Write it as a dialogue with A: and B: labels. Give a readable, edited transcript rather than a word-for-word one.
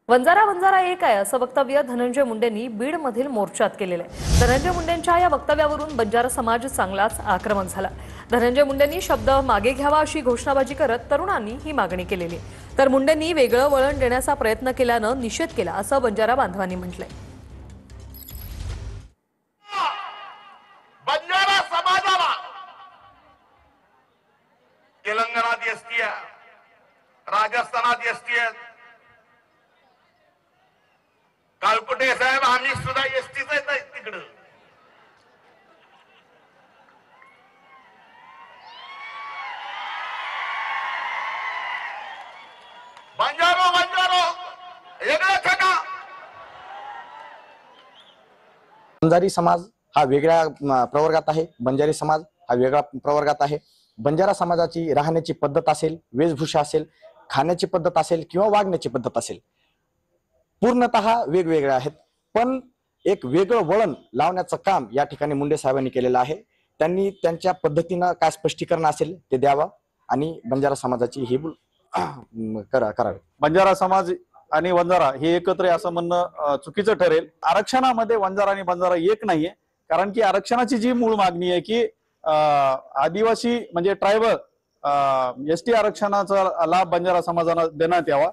A: वंजारा वंजारा एक आहे असं वक्तव्य धनंजय मुंडेंनी बीडमधील मोर्चात केलेलं आहे। धनंजय मुंडेंच्या या वक्तव्यावरून बंजारा समाज चांगलाच आक्रमक झाला। धनंजय मुंडेंनी शब्द मागे घ्यावा अशी घोषणाबाजी करत तरुणांनी ही मागणी केलेली, तर मुंडेंनी वेगळं वळण देण्याचा प्रयत्न केल्यानं निषेध केला असं बंजारा बांधवांनी म्हटलंय।
B: बंजारा समाजाला तेलंगणात एसटी आहे, राजस्थानात एसटी आहे। कालकुटे साहेब आम्ही सुद्धा एसटीच आहे तिकडं। बंजारो बंजारो वेगळं ठेका।
C: बंजारी समाज हा वेगळ्या प्रवर्गात आहे, बंजारी समाज हा वेगळ्या प्रवर्गात आहे। बंजारा समाजाची राहण्याची पद्धत असेल, वेशभूषा असेल, खाण्याची पद्धत असेल किंवा वागण्याची पद्धत असेल, पूर्णतः वेगवेगळ्या आहेत। पण एक वेगळं वळण लावण्याचं काम या ठिकाणी मुंडे साहेबांनी केलेलं आहे। त्यांनी त्यांच्या पद्धतीनं काय स्पष्टीकरण असेल ते द्यावं आणि बंजारा समाजाची ही करावे।
D: बंजारा समाज आणि वंजारा हे एकत्र आहे असं म्हणणं चुकीचं ठरेल। आरक्षणामध्ये वंजारा आणि बंजारा एक नाहीये, कारण की आरक्षणाची जी मूळ मागणी आहे की आदिवासी म्हणजे ट्रायबल एसटी आरक्षणाचा लाभ बंजारा समाजाला देण्यात यावा,